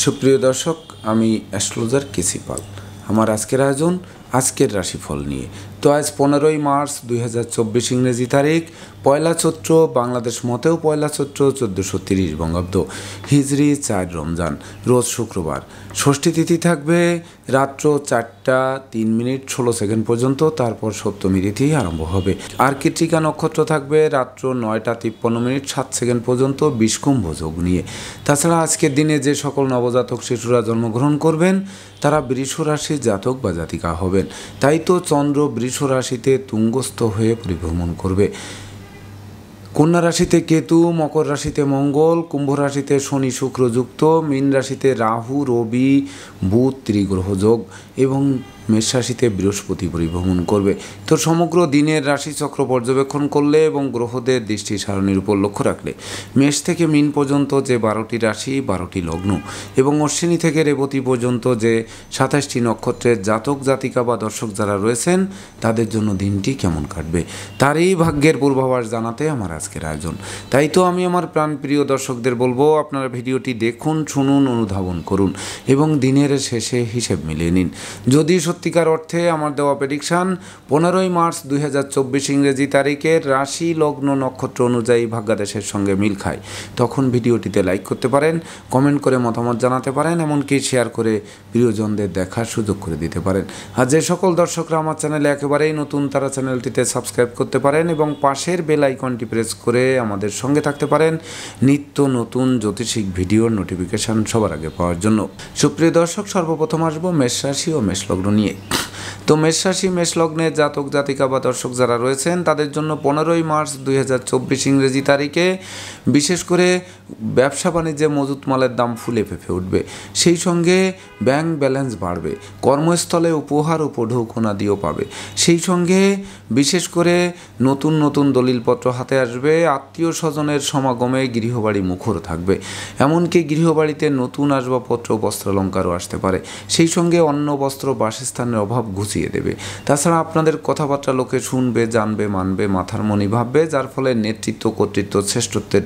সুপ্রিয় দর্শক, আমি অ্যাস্ট্রোলজার কেসি পাল। আমার আজকের আয়োজন আজকের রাশিফল নিয়ে। তো আজ 15ই মার্চ 2024 ইংরেজি তারিখ, পয়লা চৈত্র, বাংলাদেশ মতেও পয়লা চৈত্র 1430 বঙ্গাব্দ, হিজরি 4 রমজান, রোজ শুক্রবার। ষষ্ঠী তিথি থাকবে রাত্র 4টা 3 মিনিট 16 সেকেন্ড পর্যন্ত, তারপর সপ্তমী তিথি আরম্ভ হবে। আর কৃত্তিকা নক্ষত্র থাকবে রাত্র 9টা 53 মিনিট 7 সেকেন্ড পর্যন্ত বিষকুম্ভ যোগ নিয়ে। তাছাড়া আজকের দিনে যে সকল নবজাতক শিশুরা জন্মগ্রহণ করবেন তারা বৃষ রাশির জাতক বা জাতিকা হবেন। তাই তো চন্দ্র বৃষ রাশিতে তুঙ্গস্থ হয়ে পরিভ্রমণ করবে। কন্যা রাশিতে কেতু, মকর রাশিতে মঙ্গল, কুম্ভ রাশিতে শনি শুক্র যুক্ত, মীন রাশিতে রাহু রবি বুধ ত্রিগ্রহ যোগ এবং মেষ রাশিতে বৃহস্পতি পরিভ্রমণ করবে। তো সমগ্র দিনের রাশিচক্র পর্যবেক্ষণ করলে এবং গ্রহদের দৃষ্টি সারণীর উপর লক্ষ্য রাখলে মেষ থেকে মীন পর্যন্ত যে 12টি রাশি 12টি লগ্ন এবং অশ্বিনী থেকে রেবতী পর্যন্ত যে 27টি নক্ষত্রের জাতক জাতিকা বা দর্শক যারা রয়েছেন তাদের জন্য দিনটি কেমন কাটবে তারই ভাগ্যের পূর্বাভাস জানাতে আমার আজকের আয়োজন। তাই তো আমি আমার প্রাণপ্রিয় দর্শকদের বলবো, আপনারা ভিডিওটি দেখুন, শুনুন, অনুধাবন করুন এবং দিনের শেষে হিসেব মিলিয়ে নিন। যদি সত্যিকার অর্থে আমার দেওয়া প্রেডিকশান 15ই মার্চ 2024 ইংরেজি তারিখের রাশি লগ্ন নক্ষত্র অনুযায়ী ভাগ্যাদেশের সঙ্গে মিল খায়, তখন ভিডিওটিতে লাইক করতে পারেন, কমেন্ট করে মতামত জানাতে পারেন, এমনকি শেয়ার করে প্রিয়জনদের দেখার সুযোগ করে দিতে পারেন। আর যে সকল দর্শকরা আমার চ্যানেলে একেবারেই নতুন তারা চ্যানেলটিতে সাবস্ক্রাইব করতে পারেন এবং পাশের বেল আইকনটি প্রেস করে আমাদের সঙ্গে থাকতে পারেন নিত্য নতুন জ্যোতিষিক ভিডিওর নোটিফিকেশান সবার আগে পাওয়ার জন্য। সুপ্রিয় দর্শক, সর্বপ্রথম আসবো মেষ রাশি ও মেষ লগ্ন নিয়ে। তো মেষ রাশি মেষ লগ্নের জাতক জাতিকা বা দর্শক যারা রয়েছেন তাদের জন্য 15ই মার্চ 2024 ইংরেজি তারিখে বিশেষ করে ব্যবসা বাণিজ্যে মজুত মালের দাম ফুলে ফেঁপে উঠবে। সেই সঙ্গে ব্যাংক ব্যালেন্স বাড়বে, কর্মস্থলে উপহার ও পঢৌকনাদিও পাবে। সেই সঙ্গে বিশেষ করে নতুন নতুন দলিলপত্র হাতে আসবে, আত্মীয় স্বজনের সমাগমে গৃহবাড়ি মুখর থাকবে, এমনকি গৃহবাড়িতে নতুন আসবাবপত্র বস্ত্রালঙ্কারও আসতে পারে। সেই সঙ্গে অন্ন বস্ত্র বাসস্থানের অভাব ঘুচিয়ে দেবে। তাছাড়া আপনাদের কথাবার্তা লোকে শুনবে, জানবে, মানবে, মাথার মনি ভাববে, যার ফলে নেতৃত্ব কর্তৃত্ব শ্রেষ্ঠত্বের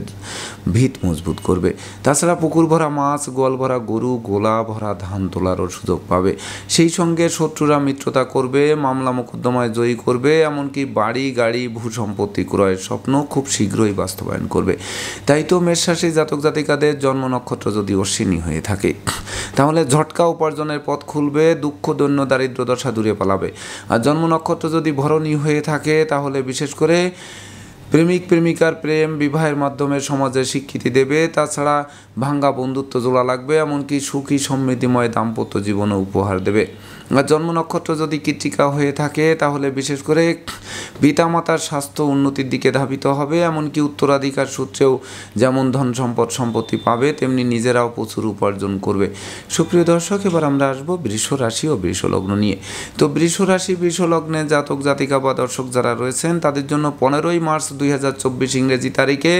ভিত মজবুত করবে। তাছাড়া পুকুর ভরা মাছ, গোয়াল ভরা গরু, গোলা ভরা ধান তোলারও সুযোগ পাবে। সেই সঙ্গে শত্রুরা মিত্রতা করবে, মামলা মোকদ্দমায় জয়ী করবে, এমনকি বাড়ি গাড়ি ভূ সম্পত্তি ক্রয়ের স্বপ্ন খুব শীঘ্রই বাস্তবায়ন করবে। তাই তো মেষ রাশি জাতক জাতিকাদের জন্ম নক্ষত্র যদি অশ্বিনী হয়ে থাকে তাহলে ঝটকা উপার্জনের পথ খুলবে, দুঃখ দৈন্য দারিদ্র দশা দূরে পালাবে। আর জন্ম নক্ষত্র যদি ভরণী হয়ে থাকে তাহলে বিশেষ করে প্রেমিক প্রেমিকার প্রেম বিবাহের মাধ্যমে সমাজে স্বীকৃতি দেবে। তাছাড়া ভাঙ্গা বন্ধুত্ব জোড়া লাগবে, এমনকি সুখী সমৃদ্ধিময় দাম্পত্য জীবনও উপহার দেবে। আর জন্ম নক্ষত্র যদি কৃত্তিকা হয়ে থাকে তাহলে বিশেষ করে পিতামাতার স্বাস্থ্য উন্নতির দিকে ধাবিত হবে, এমনকি উত্তরাধিকার সূত্রেও যেমন ধন সম্পদ সম্পত্তি পাবে তেমনি নিজেরাও প্রচুর উপার্জন করবে। সুপ্রিয় দর্শক, এবার আমরা আসবো বৃষ রাশি ও বৃষ লগ্ন নিয়ে। তো বৃষ রাশি বৃষ লগ্নে জাতক জাতিকা বা দর্শক যারা রয়েছেন তাদের জন্য 15ই মার্চ 2024 ইংরেজি তারিখে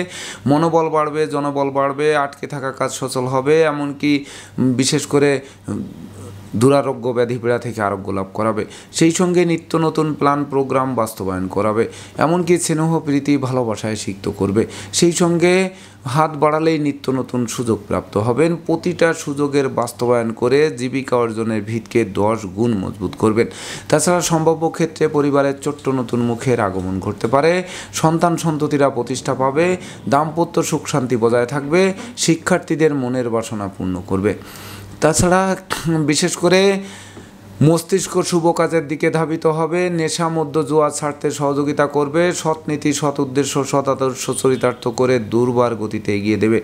মনোবল বাড়বে, জনবল বাড়বে, আটকে থাকা কাজ সচল হবে, এমনকি বিশেষ করে দুরারোগ্য ব্যাধিপীড়া থেকে আরোগ্য লাভ করাবে। সেই সঙ্গে নিত্য নতুন প্ল্যান প্রোগ্রাম বাস্তবায়ন করাবে, এমনকি স্নেহ প্রীতি ভালোবাসায় সিক্ত করবে। সেই সঙ্গে হাত বাড়ালেই নিত্য নতুন সুযোগ প্রাপ্ত হবেন। প্রতিটা সুযোগের বাস্তবায়ন করে জীবিকা অর্জনের ভিতকে 10 গুণ মজবুত করবেন। তাছাড়া সম্ভাব্য ক্ষেত্রে পরিবারের ছোট্ট নতুন মুখের আগমন ঘটতে পারে, সন্তান সন্ততিরা প্রতিষ্ঠা পাবে, দাম্পত্য সুখ শান্তি বজায় থাকবে, শিক্ষার্থীদের মনের বাসনা পূর্ণ করবে। তাছাড়া বিশেষ করে মস্তিষ্ক শুভ কাজের দিকে ধাবিত হবে, নেশা মধ্য জুয়া ছাড়তে সহযোগিতা করবে, সৎ নীতি সৎ উদ্দেশ্য সৎ আদর্শ চরিতার্থ করে দুর্বার গতিতে এগিয়ে দেবে।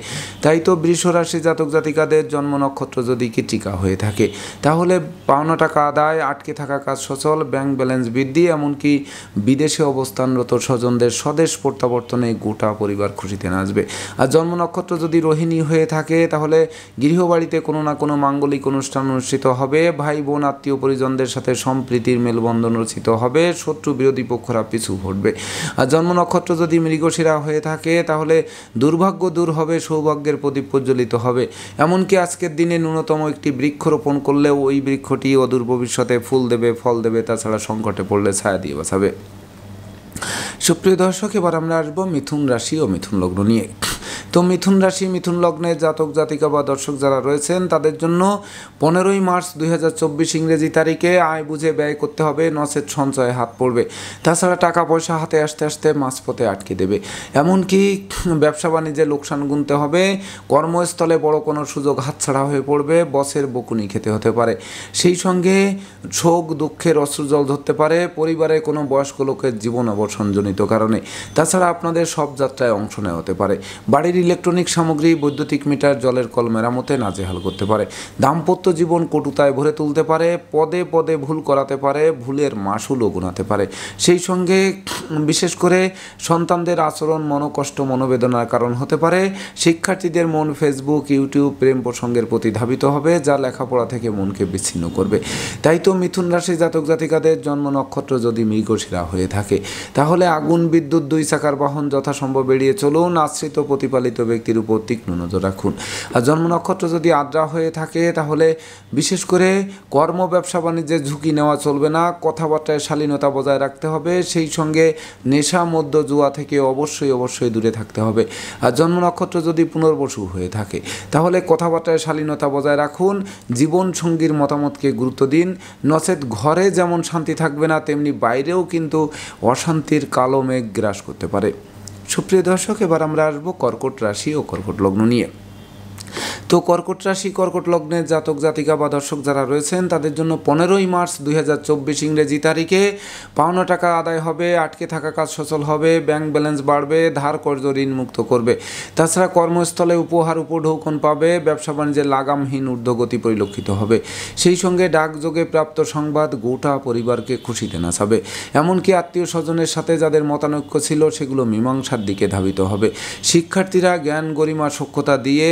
তাই তো বৃষ রাশি জাতক জাতিকাদের জন্ম নক্ষত্র যদি কৃত্তিকা হয়ে থাকে তাহলে পাওনা টাকা আদায়, আটকে থাকা কাজ সচল, ব্যাংক ব্যালেন্স বৃদ্ধি, এমনকি বিদেশে অবস্থানরত স্বজনদের স্বদেশ প্রত্যাবর্তনে গোটা পরিবার খুশিতে নাচবে। আর জন্ম নক্ষত্র যদি রোহিণী হয়ে থাকে তাহলে গৃহবাড়িতে কোনো না কোনো মাঙ্গলিক অনুষ্ঠান অনুষ্ঠিত হবে, ভাই বোন আত্মীয় পরিজনদের সাথে সম্প্রীতির মেলবন্ধন রচিত হবে, শত্রু বিরোধী পক্ষরা পিছু হটবে। আর জন্ম নক্ষত্র যদি মৃগশিরা হয়ে থাকে তাহলে দুর্ভাগ্য দূর হবে, সৌভাগ্যের প্রদীপ প্রজ্বলিত হবে, এমনকি আজকের দিনে ন্যূনতম একটি বৃক্ষ রোপণ করলেও ওই বৃক্ষটি অদূর ভবিষ্যতে ফুল দেবে, ফল দেবে, তাছাড়া সংকটে পড়লে ছায়া দিয়ে বাঁচাবে। সুপ্রিয় দর্শক, এবার আমরা আসবো মিথুন রাশি ও মিথুন লগ্ন নিয়ে। তো মিথুন রাশি মিথুন লগ্নে জাতক জাতিকা বা দর্শক যারা রয়েছেন তাদের জন্য 15ই মার্চ 2024 ইংরেজি তারিখে আয় বুঝে ব্যয় করতে হবে, নচেত সঞ্চয়ে হাত পড়বে। তাছাড়া টাকা পয়সা হাতে আসতে আসতে মাঝপথে আটকে দেবে। এমনকি ব্যবসা বাণিজ্যে লোকসান গুনতে হবে, কর্মস্থলে বড় কোনো সুযোগ হাতছাড়া হয়ে পড়বে, বসের বকুনি খেতে হতে পারে। সেই সঙ্গে শোক দুঃখের অশ্রুজল ধরতে পারে পরিবারে কোনো বয়স্ক লোকের জীবন অবসঞ্জনিত কারণে। তাছাড়া আপনাদের সব যাত্রায় অংশ নেওয়া হতে পারে। বাড়ির ইলেকট্রনিক সামগ্রী, বৈদ্যুতিক মিটার, জলের কল মেরামতে নাজেহাল করতে পারে। দাম্পত্য জীবন কটুতায় ভরে তুলতে পারে, পদে পদে ভুল করাতে পারে, ভুলের মাসুলও গুনাতে পারে। সেই সঙ্গে বিশেষ করে সন্তানদের আচরণ মনোকষ্ট মনোবেদনার কারণ হতে পারে। শিক্ষার্থীদের মন ফেসবুক ইউটিউব প্রেম প্রসঙ্গের প্রতি ধাবিত হবে, যা লেখাপড়া থেকে মনকে বিচ্ছিন্ন করবে। তাই তো মিথুন রাশি জাতক জাতিকাদের জন্ম নক্ষত্র যদি মৃগশিরা হয়ে থাকে তাহলে আগুন বিদ্যুৎ দুই চাকার বাহন যথাসম্ভব এড়িয়ে চলুন, আশ্রিত প্রতিপালিত ব্যক্তির উপর তীক্ষ্ণ নজর রাখুন। আর জন্ম নক্ষত্র যদি আদ্রা হয়ে থাকে তাহলে বিশেষ করে কর্ম ব্যবসা বাণিজ্যে ঝুঁকি নেওয়া চলবে না, কথাবার্তায় শালীনতা বজায় রাখতে হবে। সেই সঙ্গে নেশা মদ্য জুয়া থেকে অবশ্যই দূরে থাকতে হবে। আর জন্ম নক্ষত্র যদি পুনর্বসু হয়ে থাকে তাহলে কথাবার্তায় শালীনতা বজায় রাখুন, জীবন সঙ্গীর মতামতকে গুরুত্ব দিন, নচেত ঘরে যেমন শান্তি থাকবে না তেমনি বাইরেও কিন্তু অশান্তির কালো মেঘ গ্রাস করতে পারে। সুপ্রিয় দর্শক, এবার আমরা আসবো কর্কট রাশি ও কর্কট লগ্ন নিয়ে। তো কর্কট রাশি কর্কট লগ্নের জাতক জাতিকা বা দর্শক যারা রয়েছেন তাদের জন্য 15ই মার্চ 2024 ইংরেজি তারিখে পাওনা টাকা আদায় হবে, আটকে থাকা কাজ সচল হবে, ব্যাংক ব্যালেন্স বাড়বে, ধার কর্জ ঋণ মুক্ত করবে। তাছাড়া কর্মস্থলে উপহার উপঢৌকন পাবে, ব্যবসা বাণিজ্যে লাগামহীন ঊর্ধ্বগতি পরিলক্ষিত হবে। সেই সঙ্গে ডাকযোগে প্রাপ্ত সংবাদ গোটা পরিবারকে খুশিতে নাচাবে। এমনকি আত্মীয় স্বজনের সাথে যাদের মতানৈক্য ছিল সেগুলো মীমাংসার দিকে ধাবিত হবে। শিক্ষার্থীরা জ্ঞান গরিমা সক্ষতা দিয়ে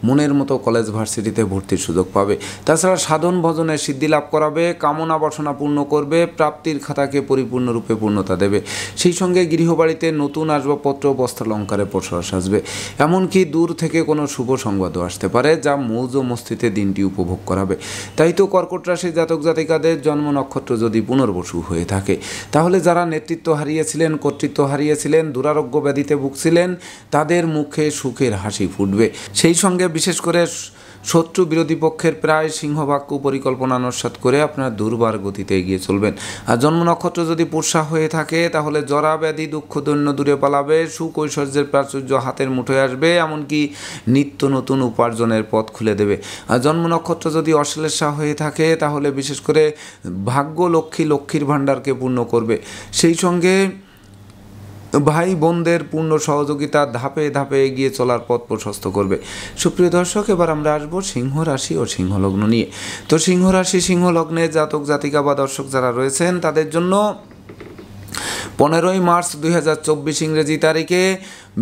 মনের মতো কলেজ ভার্সিটিতে ভর্তির সুযোগ পাবে। তাছাড়া সাধন ভজনে সিদ্ধি লাভ করাবে, কামনা বাসনা পূর্ণ করবে, প্রাপ্তির খাতাকে পরিপূর্ণরূপে পূর্ণতা দেবে। সেই সঙ্গে গৃহবাড়িতে নতুন আসবাবপত্র বস্ত্রালঙ্কারে প্রসার সাজবে। এমনকি দূর থেকে কোনো শুভ সংবাদও আসতে পারে যা মৌজ মস্তিতে দিনটি উপভোগ করাবে। তাই তো কর্কট রাশির জাতক জাতিকাদের জন্ম নক্ষত্র যদি পুনর্বসু হয়ে থাকে তাহলে যারা নেতৃত্ব হারিয়েছিলেন, কর্তৃত্ব হারিয়েছিলেন, দুরারোগ্য ব্যাধিতে ভুগছিলেন তাদের মুখে সুখের হাসি ফুটবে। সেই সঙ্গে বিশেষ করে শত্রু বিরোধী পক্ষের প্রায় সিংহভাগ পরিকল্পনা নস্যাৎ করে আপনার দুর্বার গতিতে এগিয়ে চলবেন। আর জন্ম নক্ষত্র যদি পুষ্যা হয়ে থাকে তাহলে জরা ব্যাধি দুঃখ দৈন্য দূরে পালাবে, সুখ ঐশ্বর্যের প্রাচুর্য হাতের মুঠোয় আসবে, এমনকি নিত্য নতুন উপার্জনের পথ খুলে দেবে। আর জন্ম নক্ষত্র যদি অশ্লেষা হয়ে থাকে তাহলে বিশেষ করে ভাগ্য লক্ষ্মীর ভাণ্ডারকে পূর্ণ করবে। সেই সঙ্গে ভাই বোনদের পূর্ণ সহযোগিতা ধাপে ধাপে এগিয়ে চলার পথ প্রশস্ত করবে। সুপ্রিয় দর্শক, এবার আমরা আসবো সিংহ রাশি ও সিংহ লগ্ন নিয়ে। তো সিংহ রাশি সিংহ লগ্নে জাতক জাতিকা বা দর্শক যারা রয়েছেন তাদের জন্য 15ই মার্চ 2024 ইংরেজি তারিখে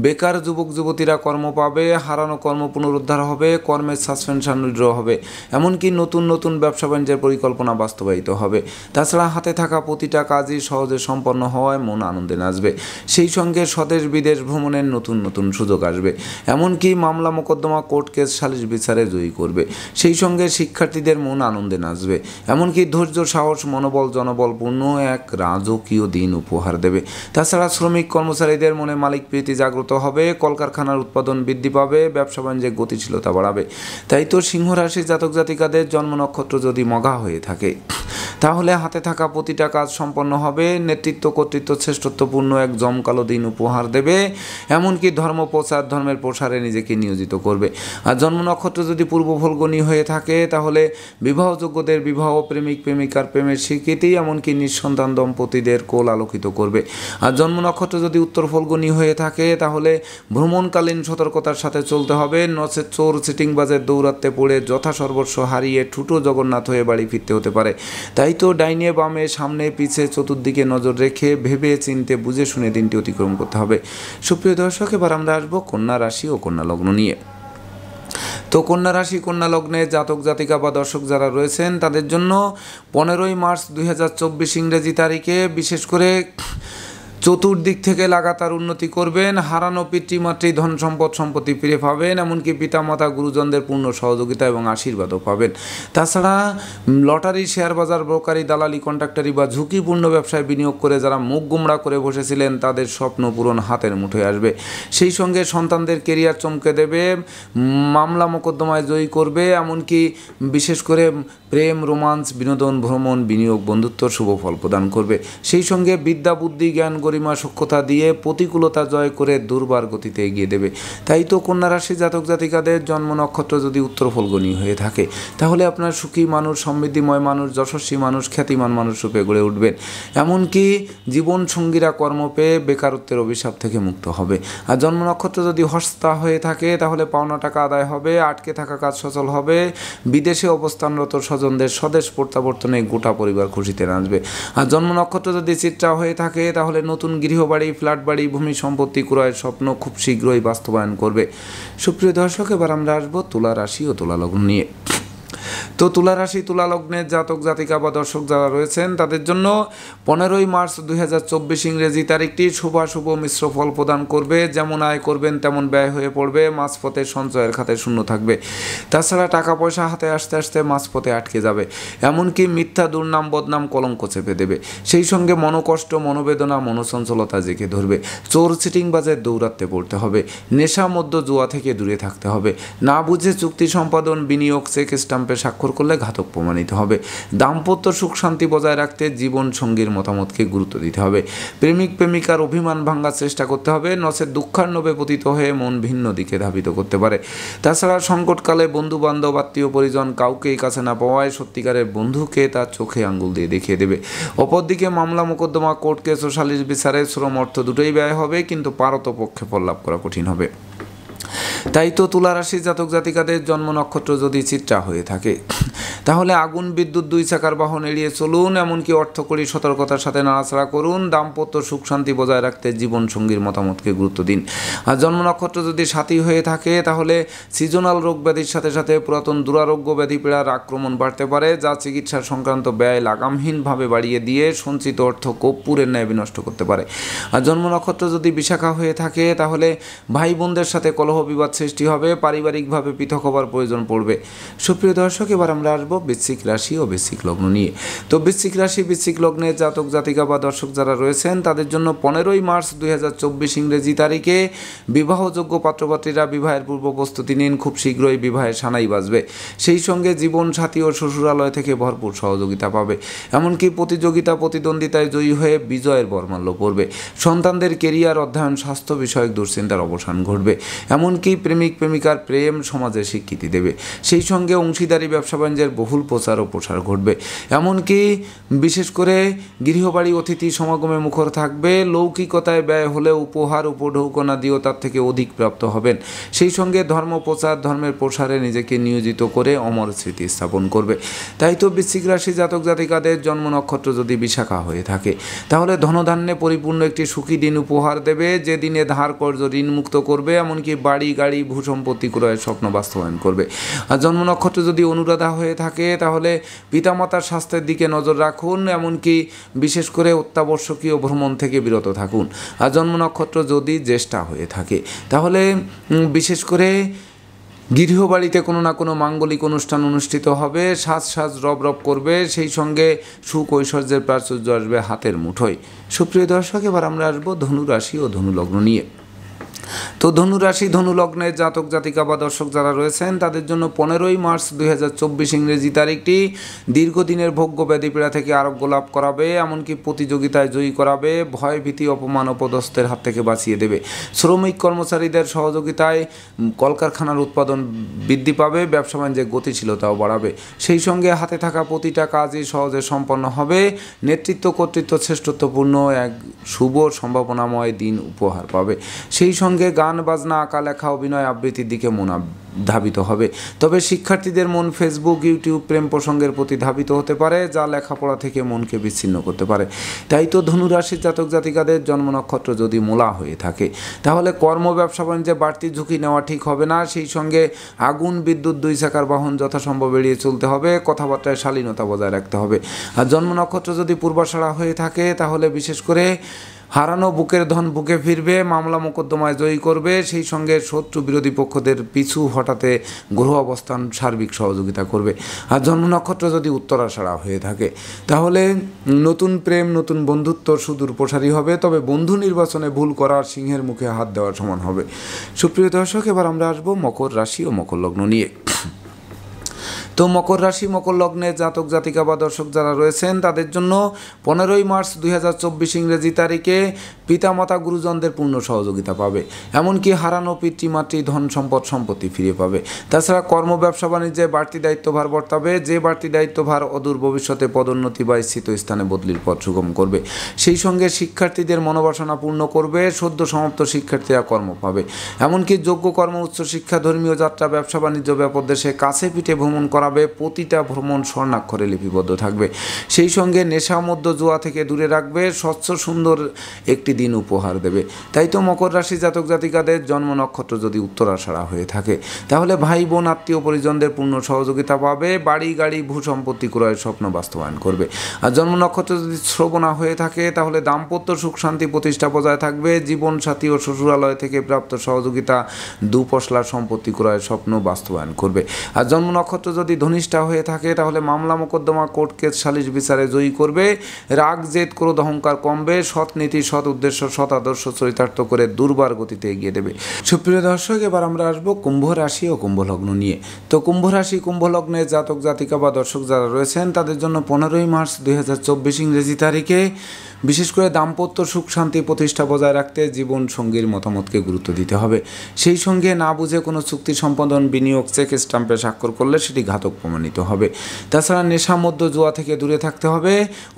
বেকার যুবক যুবতীরা কর্ম পাবে, হারানো কর্ম পুনরুদ্ধার হবে, কর্মের সাসপেনশন উইথড্র হবে, এমনকি নতুন ব্যবসা বাণিজ্যের পরিকল্পনা বাস্তবায়িত হবে। তাছাড়া হাতে থাকা প্রতিটা কাজই সহজে সম্পন্ন হওয়ায় মন আনন্দে নাচবে। সেই সঙ্গে স্বদেশ বিদেশ ভ্রমণের নতুন সুযোগ আসবে, এমনকি মামলা মোকদ্দমা কোর্ট কেস সালিশ বিচারে জয়ী করবে। সেই সঙ্গে শিক্ষার্থীদের মন আনন্দে নাচবে, এমনকি ধৈর্য সাহস মনোবল জনবলপূর্ণ এক রাজকীয় দিন উপহার দেবে। তাছাড়া শ্রমিক কর্মচারীদের মনে মালিক প্রীতি জাগ্রত হবে, কলকারখানার উৎপাদন বৃদ্ধি পাবে, ব্যবসা বাণিজ্যে গতিশীলতা বাড়াবে। তাই তো সিংহ রাশির জাতক জাতিকাদের জন্ম নক্ষত্র যদি মঘা হয়ে থাকে তাহলে হাতে থাকা প্রতিটা কাজ সম্পন্ন হবে, নেতৃত্ব কর্তৃত্ব শ্রেষ্ঠত্বপূর্ণ এক জমকালো দিন উপহার দেবে, এমনকি ধর্ম প্রচার ধর্মের প্রসারে নিজেকে নিয়োজিত করবে। আর জন্ম নক্ষত্র যদি পূর্ব ফল্গুনী হয়ে থাকে তাহলে বিবাহযোগ্যদের বিবাহ, প্রেমিক প্রেমিকার প্রেমের স্বীকৃতি, এমনকি নিঃসন্তান দম্পতিদের কোল আলোকিত করবে। আর জন্ম নক্ষত্র যদি উত্তর ফল্গুনী হয়ে থাকে তাহলে ভ্রমণকালীন সতর্কতার সাথে চলতে হবে, নচেত চোর চিটিংবাজের দৌরাত্মে পড়ে যথাসর্বস্ব হারিয়ে ঠুটো জগন্নাথ হয়ে বাড়ি ফিরতে হতে পারে। তাই তো ডাইনে বামে সামনে পিছে চতুর্দিকে নজর রেখে ভেবে চিনতে বুঝে শুনে দিনটি অতিক্রম করতে হবে। সুপ্রিয় দর্শক, এবার আমরা আসবো কন্যা রাশি ও কন্যা লগ্ন নিয়ে। তো কন্যা রাশি কন্যা লগ্নে জাতক জাতিকা বা দর্শক যারা রয়েছেন তাদের জন্য 15ই মার্চ 2024 ইংরেজি তারিখে বিশেষ করে চতুর্দিক থেকে লাগাতার উন্নতি করবেন, হারানো পিতৃমাতৃ ধন সম্পদ সম্পত্তি ফিরে পাবেন, এমনকি পিতামাতা গুরুজনদের পূর্ণ সহযোগিতা এবং আশীর্বাদও পাবেন। তাছাড়া লটারি, শেয়ার বাজার, ব্রোকারি, দালালি, কন্ট্রাক্টারি বা ঝুঁকিপূর্ণ ব্যবসায় বিনিয়োগ করে যারা মুখ গুমরা করে বসেছিলেন তাদের স্বপ্ন পূরণ হাতের মুঠোয় আসবে। সেই সঙ্গে সন্তানদের কেরিয়ার চমকে দেবে, মামলা মোকদ্দমায় জয়ী করবে, এমনকি বিশেষ করে প্রেম, রোমান্স, বিনোদন, ভ্রমণ, বিনিয়োগ, বন্ধুত্ব শুভ ফল প্রদান করবে। সেই সঙ্গে বিদ্যা, বুদ্ধি, জ্ঞান, গরিমা, সূক্ষ্মতা দিয়ে প্রতিকূলতা জয় করে দুর্বার গতিতে এগিয়ে দেবে। তাই তো কন্যা রাশি জাতক জাতিকাদের জন্ম নক্ষত্র যদি উত্তর ফল্গুনী হয়ে থাকে তাহলে আপনার সুখী মানুষ, সমৃদ্ধিময় মানুষ, যশস্বী মানুষ, খ্যাতিমান মানুষ রূপে গড়ে উঠবেন। এমনকি জীবন সঙ্গীরা কর্ম পেয়ে বেকারত্বের অভিশাপ থেকে মুক্ত হবে। আর জন্ম নক্ষত্র যদি হস্তা হয়ে থাকে তাহলে পাওনা টাকা আদায় হবে, আটকে থাকা কাজ সচল হবে, বিদেশে অবস্থানরত স্বজনদের স্বদেশ প্রত্যাবর্তনে গোটা পরিবার খুশিতে নাচবে। আর জন্ম নক্ষত্র যদি চিত্রা হয়ে থাকে তাহলে নতুন গৃহবাড়ি, ফ্ল্যাট বাড়ি, ভূমি সম্পত্তি ক্রয়ের স্বপ্ন খুব শীঘ্রই বাস্তবায়ন করবে। সুপ্রিয় দর্শক, এবার আমরা আসবো তুলা রাশি ও তুলা লগ্ন নিয়ে। তো তুলা রাশি, তুলা লগ্নের জাতক জাতিকা বা দর্শক যারা রয়েছেন তাদের জন্য 15ই মার্চ 2024 ইংরেজি তারিখটি শুভাশুভ মিশ্র ফল প্রদান করবে। যেমন আয় করবেন তেমন ব্যয় হয়ে পড়বে, মাঝপথে সঞ্চয়ের খাতে শূন্য থাকবে। তাছাড়া টাকা পয়সা হাতে আসতে আসতে মাঝপথে আটকে যাবে, এমনকি মিথ্যা, দুর্নাম, বদনাম, কলঙ্ক চেপে দেবে। সেই সঙ্গে মনোকষ্ট, মনোবেদনা, মনোচঞ্চলতা জেগে ধরবে। চোর চিটিংবাজের দৌরাত্মে পড়তে হবে, নেশা, মদ্য, জুয়া থেকে দূরে থাকতে হবে। না বুঝে চুক্তি সম্পাদন, বিনিয়োগ, চেক স্টাম্পে স্বাক্ষর করলে ঘাতক প্রমাণিত হবে। দাম্পত্য সুখ শান্তি বজায় রাখতে জীবন সঙ্গীর মতামতকে গুরুত্ব দিতে হবে। প্রেমিক প্রেমিকার অভিমান ভাঙার চেষ্টা করতে হবে, নচেত দুঃখার্ণবে পতিত হয়ে মন ভিন্ন দিকে ধাবিত করতে পারে। তাছাড়া সংকটকালে বন্ধু বান্ধব, আত্মীয় পরিজন কাউকেই কাছে না পাওয়ায় সত্যিকারের বন্ধুকে তার চোখে আঙ্গুল দিয়ে দেখিয়ে দেবে। অপরদিকে মামলা মোকদ্দমা, কোর্ট কেস ও সালিশ বিচারে শ্রম অর্থ দুটোই ব্যয় হবে, কিন্তু পারতপক্ষে ফল লাভ করা কঠিন হবে। তাই তো তুলা রাশি জাতক জাতিকাদের জন্ম নক্ষত্র যদি চিত্রা হয়ে থাকে তাহলে আগুন, বিদ্যুৎ, দুই চাকার বাহন এড়িয়ে চলুন, এমনকি অর্থকরী সতর্কতার সাথে নাড়াচাড়া করুন। দাম্পত্য সুখ শান্তি বজায় রাখতে জীবন সঙ্গীর মতামতকে গুরুত্ব দিন। আর জন্ম নক্ষত্র যদি সাথী হয়ে থাকে তাহলে সিজনাল রোগ ব্যাধির সাথে সাথে পুরাতন দুরারোগ্য ব্যাধি পীড়ার আক্রমণ বাড়তে পারে, যা চিকিৎসা সংক্রান্ত ব্যয় লাগামহীনভাবে বাড়িয়ে দিয়ে সঞ্চিত অর্থ কর্পূরের ন্যায় বিনষ্ট করতে পারে। আর জন্ম নক্ষত্র যদি বিশাখা হয়ে থাকে তাহলে ভাই বোনদের সাথে কলহ বিবাদ সৃষ্টি হবে, পারিবারিকভাবে পৃথক হবার প্রয়োজন পড়বে। সুপ্রিয় দর্শক, এবার আমরা আসবো বৃশ্চিক রাশি ও বৃশ্চিক লগ্ন নিয়ে। তো বৃশ্চিক রাশি, বৃশ্চিক লগ্নের জাতক জাতিকা বা দর্শক যারা রয়েছেন তাদের জন্য 15ই মার্চ 2024 ইংরেজি তারিখে বিবাহযোগ্য পাত্রপাত্রীরা বিবাহের পূর্ব প্রস্তুতি নিন, খুব শীঘ্রই বিবাহের সানাই বাজবে। সেই সঙ্গে জীবন সাথী ও শ্বশুরালয় থেকে ভরপুর সহযোগিতা পাবে, এমনকি প্রতিযোগিতা প্রতিদ্বন্দ্বিতায় জয়ী হয়ে বিজয়ের বর্মাল্য পড়বে। সন্তানদের কেরিয়ার, অধ্যয়ন, স্বাস্থ্য বিষয়ক দুশ্চিন্তার অবসান ঘটবে, এমনকি প্রেমিক প্রেমিকার প্রেম সমাজে স্বীকৃতি দেবে। সেই সঙ্গে অংশীদারি ব্যবসা বাণিজ্যের বহুল প্রচার ও প্রসার ঘটবে, এমনকি বিশেষ করে গৃহবাড়ি অতিথি সমাগমে মুখর থাকবে। লৌকিকতায় ব্যয় হলে উপহার, উপঢৌকনা দিয়েও তার থেকে অধিক প্রাপ্ত হবেন। সেই সঙ্গে ধর্ম প্রচার, ধর্মের প্রসারে নিজেকে নিয়োজিত করে অমর স্মৃতি স্থাপন করবে। তাই তো বৃশ্চিক রাশি জাতক জাতিকাদের জন্ম নক্ষত্র যদি বিশাখা হয়ে থাকে তাহলে ধনধান্যে পরিপূর্ণ একটি সুখী দিন উপহার দেবে, যে দিনে ধার কর্জ ঋণ মুক্ত করবে, এমনকি বাড়ি গাড়ি ভূসম্পত্তি ক্রয়ের স্বপ্ন বাস্তবায়ন করবে। আর জন্ম নক্ষত্র যদি অনুরাধা হয়ে থাকে তাহলে পিতামাতার স্বাস্থ্যের দিকে নজর রাখুন, এমনকি বিশেষ করে অত্যাবশ্যকীয় ভ্রমণ থেকে বিরত থাকুন। আর জন্ম নক্ষত্র যদি জ্যেষ্ঠা হয়ে থাকে তাহলে বিশেষ করে গৃহবাড়িতে কোনো না কোনো মাঙ্গলিক অনুষ্ঠান অনুষ্ঠিত হবে, সাজ রব রব করবে, সেই সঙ্গে সুখ ঐশ্বর্যের প্রাচুর্য আসবে হাতের মুঠোয়। সুপ্রিয় দর্শক, এবার আমরা আসবো ধনু রাশি ও ধনু লগ্ন নিয়ে। তো ধনু রাশি, ধনু লগ্নের জাতক জাতিকা বা দর্শক যারা রয়েছেন তাদের জন্য 15ই মার্চ 2024 ইংরেজি তারিখটি দীর্ঘদিনের ভোগ্য ব্যাধিপীড়া থেকে আরোগ্য লাভ করাবে, এমনকি প্রতিযোগিতায় জয়ী করাবে, ভয় ভীতি অপমান অপদস্থের হাত থেকে বাঁচিয়ে দেবে। শ্রমিক কর্মচারীদের সহযোগিতায় কলকারখানার উৎপাদন বৃদ্ধি পাবে, ব্যবসা বাণিজ্যে গতিশীলতাও বাড়াবে। সেই সঙ্গে হাতে থাকা প্রতিটা কাজই সহজে সম্পন্ন হবে। নেতৃত্ব, কর্তৃত্ব, শ্রেষ্ঠত্বপূর্ণ এক শুভ সম্ভাবনাময় দিন উপহার পাবে। সেই সঙ্গে গান বাজনা, আঁকা লেখা, অভিনয়, আবৃত্তির দিকে মন ধাবিত হবে। তবে শিক্ষার্থীদের মন ফেসবুক, ইউটিউব, প্রেম প্রসঙ্গের প্রতি ধাবিত হতে পারে, যা লেখাপড়া থেকে মনকে বিচ্ছিন্ন করতে পারে। তাই তো ধনুরাশির জাতক জাতিকাদের জন্ম নক্ষত্র যদি মূলা হয়ে থাকে তাহলে কর্ম, ব্যবসা বাণিজ্যে বাড়তি ঝুঁকি নেওয়া ঠিক হবে না। সেই সঙ্গে আগুন, বিদ্যুৎ, দুই চাকার বাহন যথাসম্ভব এড়িয়ে চলতে হবে, কথাবার্তায় শালীনতা বজায় রাখতে হবে। আর জন্ম নক্ষত্র যদি পূর্বাষাঢ়া হয়ে থাকে তাহলে বিশেষ করে হারানো বুকের ধন বুকে ফিরবে, মামলা মোকদ্দমায় জয়ী করবে, সেই সঙ্গে শত্রু বিরোধী পক্ষদের পিছু হটাতে গ্রহ অবস্থান সার্বিক সহযোগিতা করবে। আর জন্ম নক্ষত্র যদি উত্তরাষাঢ়া হয়ে থাকে তাহলে নতুন প্রেম, নতুন বন্ধুত্ব সুদূর প্রসারী হবে, তবে বন্ধু নির্বাচনে ভুল করার সিংহের মুখে হাত দেওয়ার সমান হবে। সুপ্রিয় দর্শক, এবার আমরা আসবো মকর রাশি ও মকর লগ্ন নিয়ে। তো মকর রাশি মকর লগ্নের জাতক জাতিকা বা দর্শক যারা রয়েছেন তাদের জন্য 15ই মার্চ 2024 ইংরেজি তারিখে পিতামাতা গুরুজনদের পূর্ণ সহযোগিতা পাবে, এমনকি হারানো পিতৃমাতৃ ধন সম্পদ সম্পত্তি ফিরে পাবে। তাছাড়া কর্ম ব্যবসা বাণিজ্যে বাড়তি দায়িত্বভার বর্তাবে, যে বাড়তি দায়িত্বভার অদূর ভবিষ্যতে পদোন্নতি বা স্থিত স্থানে বদলির পথ সুগম করবে। সেই সঙ্গে শিক্ষার্থীদের মনোবাসনা পূর্ণ করবে, সদ্য সমাপ্ত শিক্ষার্থীরা কর্ম পাবে, এমনকি যোগ্য কর্ম, উচ্চশিক্ষা, ধর্মীয় যাত্রা, ব্যবসা বাণিজ্য ব্যাপদেশে কাছে পিঠে ভ্রমণ করাবে, প্রতিটা ভ্রমণ স্বর্ণাক্ষরে লিপিবদ্ধ থাকবে। সেই সঙ্গে নেশা মধ্য জুয়া থেকে দূরে রাখবে, স্বচ্ছ সুন্দর একটি দিন উপহার দেবে। তাই তো মকর রাশি জাতক জাতিকাদের জন্ম নক্ষত্র যদি উত্তরাষাঢ়া হয়ে থাকে তাহলে ভাই বোন আত্মীয় পরিজনদের পূর্ণ সহযোগিতা পাবে, বাড়ি গাড়ি ভূ সম্পত্তি ক্রয়ের স্বপ্ন বাস্তবায়ন করবে। আর জন্ম নক্ষত্র যদি শ্রবণা হয়ে থাকে তাহলে দাম্পত্য সুখ শান্তি প্রতিষ্ঠা বজায় থাকবে, জীবনসাথী ও শ্বশুরালয় থেকে প্রাপ্ত সহযোগিতা দুপশলার সম্পত্তি ক্রয়ের স্বপ্ন বাস্তবায়ন করবে। আর জন্ম নক্ষত্র যদি ধনিষ্ঠা হয়ে থাকে তাহলে মামলা মোকদ্দমা কোর্ট কেস সালিশ বিচারে জয়ী করবে, রাগ জেদ ক্রোধ অহংকার কমবে, সৎ নীতি সৎ উদ্দেশ্য সৎ আদর্শ চরিতার্থ করে দুর্বার গতিতে এগিয়ে দেবে। সুপ্রিয় দর্শক, এবার আমরা আসবো কুম্ভ রাশি ও কুম্ভ লগ্ন নিয়ে। তো কুম্ভ রাশি কুম্ভ লগ্নের জাতক জাতিকা বা দর্শক যারা রয়েছেন তাদের জন্য 15ই মার্চ 2024 ইংরেজি তারিখে বিশেষ করে দাম্পত্য সুখ শান্তি প্রতিষ্ঠা বজায় রাখতে জীবন সঙ্গীর মতামতকে গুরুত্ব দিতে হবে। সেই সঙ্গে না বুঝে কোনো চুক্তি সম্পাদন, বিনিয়োগ, চেক স্ট্যাম্পে স্বাক্ষর করলে সেটি ঘাতক প্রমাণিত হবে। তাছাড়া নেশা মধ্য জুয়া থেকে দূরে থাকতে হবে,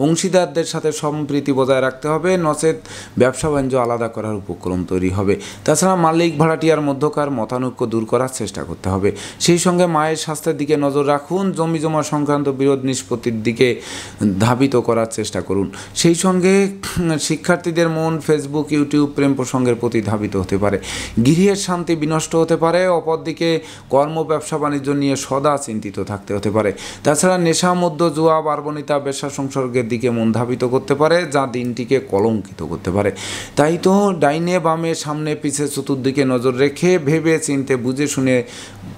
অংশীদারদের সাথে সম্প্রীতি বজায় রাখতে হবে, নচেত ব্যবসা বাণিজ্য আলাদা করার উপক্রম তৈরি হবে। তাছাড়া মালিক ভাড়াটিয়ার মধ্যকার মতানৈক্য দূর করার চেষ্টা করতে হবে। সেই সঙ্গে মায়ের স্বাস্থ্যের দিকে নজর রাখুন, জমি জমা সংক্রান্ত বিরোধ নিষ্পত্তির দিকে ধাবিত করার চেষ্টা করুন। সেই সঙ্গে শিক্ষার্থীদের মন ফেসবুক, ইউটিউব প্রেম প্রসঙ্গের প্রতি ধাবিত হতে পারে, গৃহের শান্তি বিনষ্ট হতে পারে, অপরদিকে কর্ম ব্যবসা বাণিজ্য নিয়ে সদা চিন্তিত থাকতে হতে পারে। তাছাড়া নেশা মধ্য জুয়া, বারবনিতা, বেশ্যা সংসর্গের দিকে মন ধাবিত করতে পারে, যা দিনটিকে কলঙ্কিত করতে পারে। তাই তো ডাইনে বামে সামনে পিছে চতুর্দিকে নজর রেখে ভেবে চিনতে বুঝে শুনে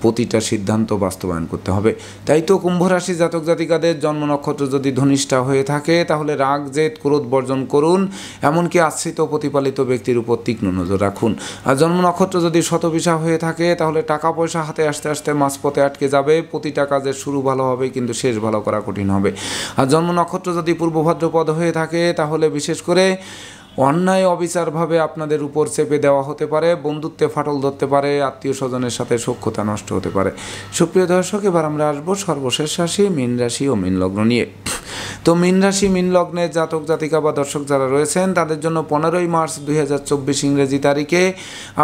প্রতিটা সিদ্ধান্ত বাস্তবায়ন করতে হবে। তাই তো কুম্ভ রাশি জাতক জাতিকাদের জন্ম নক্ষত্র যদি ধনিষ্ঠা হয়ে থাকে তাহলে রাগ জেদ ক্রোধ বর্জন করুন, এমনকি আশ্রিত প্রতিপালিত ব্যক্তির উপর তীক্ষ্ণ নজর রাখুন। আর জন্ম নক্ষত্র যদি শতবিশা হয়ে থাকে তাহলে টাকা পয়সা হাতে আসতে আসতে মাঝপথে আটকে যাবে, প্রতিটা কাজের শুরু ভালো হবে কিন্তু শেষ ভালো করা কঠিন হবে। আর জন্ম নক্ষত্র যদি পূর্ব ভাদ্রপদ হয়ে থাকে তাহলে বিশেষ করে অন্যায় অবিচারভাবে আপনাদের উপর চেপে দেওয়া হতে পারে, বন্ধুত্বে ফাটল ধরতে পারে, আত্মীয় স্বজনের সাথে সখ্যতা নষ্ট হতে পারে। সুপ্রিয় দর্শক, এবার আমরা আসবো সর্বশেষ রাশি মীন রাশি ও মীন লগ্ন নিয়ে। তো মীন রাশি মীন লগ্নের জাতক জাতিকা বা দর্শক যারা রয়েছেন তাদের জন্য 15ই মার্চ 2024 ইংরেজি তারিখে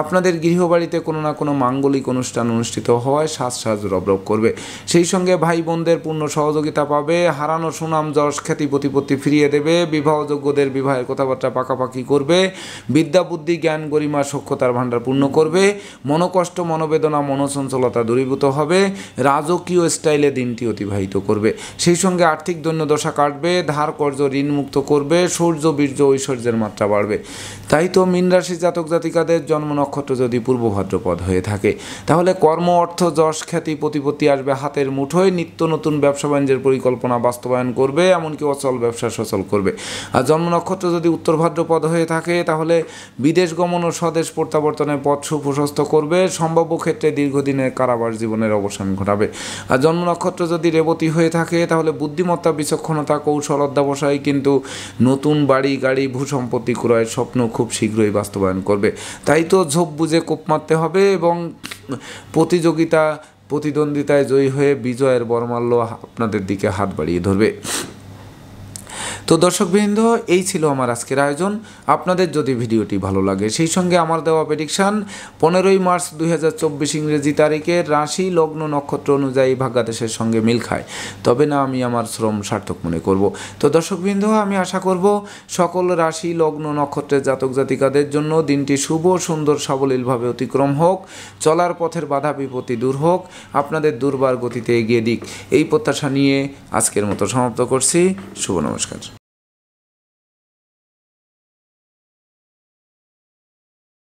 আপনাদের গৃহবাড়িতে কোনো না কোনো মাঙ্গলিক অনুষ্ঠান অনুষ্ঠিত হওয়ায় সাজ রবরব করবে। সেই সঙ্গে ভাই বোনদের পূর্ণ সহযোগিতা পাবে, হারানো সুনাম যশ খ্যাতি প্রতিপত্তি ফিরিয়ে দেবে, বিবাহযোগ্যদের বিবাহের কথাবার্তা পাকাপাকি করবে, বিদ্যা বুদ্ধি জ্ঞান গরিমা সক্ষতার ভাণ্ডার পূর্ণ করবে, মনোকষ্ট মনোবেদনা মনোচঞ্চলতা দূরীভূত হবে, রাজকীয় স্টাইলে দিনটি অতিবাহিত করবে। সেই সঙ্গে আর্থিক দৈন্যদশা কাটবে, ধার কর্জ ঋণ মুক্ত করবে, শৌর্য বীর্য ঐশ্বর্যের মাত্রা বাড়বে। তাই তো মীন রাশি জাতক জাতিকাদের জন্ম নক্ষত্র যদি পূর্ব ভাদ্রপদ হয়ে থাকে তাহলে কর্ম অর্থ যশ খ্যাতি প্রতিপত্তি আসবে হাতের মুঠোয়, নিত্য নতুন ব্যবসা বাণিজ্যের পরিকল্পনা বাস্তবায়ন করবে, এমনকি অচল ব্যবসা সচল করবে। আর জন্ম নক্ষত্র যদি উত্তর ভাদ্রপদ হয়ে থাকে তাহলে বিদেশ গমন ও স্বদেশ প্রত্যাবর্তনের পথ সুপ্রশস্ত করবে, সম্ভাব্য ক্ষেত্রে দীর্ঘদিনের কারাবাস জীবনের অবসান ঘটাবে। আর জন্ম নক্ষত্র যদি রেবতী হয়ে থাকে তাহলে বুদ্ধিমত্তা বিচক্ষণতা কৌশল অধ্যাবসায় কিন্তু নতুন বাড়ি গাড়ি ভূ সম্পত্তি ক্রয়ের স্বপ্ন খুব শীঘ্রই বাস্তবায়ন করবে। তাই তো ঝোপ বুঝে কোপ মারতে হবে এবং প্রতিদ্বন্দ্বিতায় জয়ী হয়ে বিজয়ের বরমাল্য আপনাদের দিকে হাত বাড়িয়ে ধরবে। তো দর্শকবৃন্দ, এই ছিল আমার আজকের আয়োজন। আপনাদের যদি ভিডিওটি ভালো লাগে সেই সঙ্গে আমার দেওয়া প্রেডিকশান 15ই মার্চ 2024 ইংরেজি তারিখের রাশি লগ্ন নক্ষত্র অনুযায়ী ভাগ্যাদেশের সঙ্গে মিল খায় তবে না আমি আমার শ্রম সার্থক মনে করব। তো দর্শকবৃন্দ, আমি আশা করব সকল রাশি লগ্ন নক্ষত্রের জাতক জাতিকাদের জন্য দিনটি শুভ সুন্দর সাবলীলভাবে অতিক্রম হোক, চলার পথের বাধা বিপত্তি দূর হোক, আপনাদের দুর্বার গতিতে এগিয়ে দিক, এই প্রত্যাশা নিয়ে আজকের মতো সমাপ্ত করছি। শুভ নমস্কার।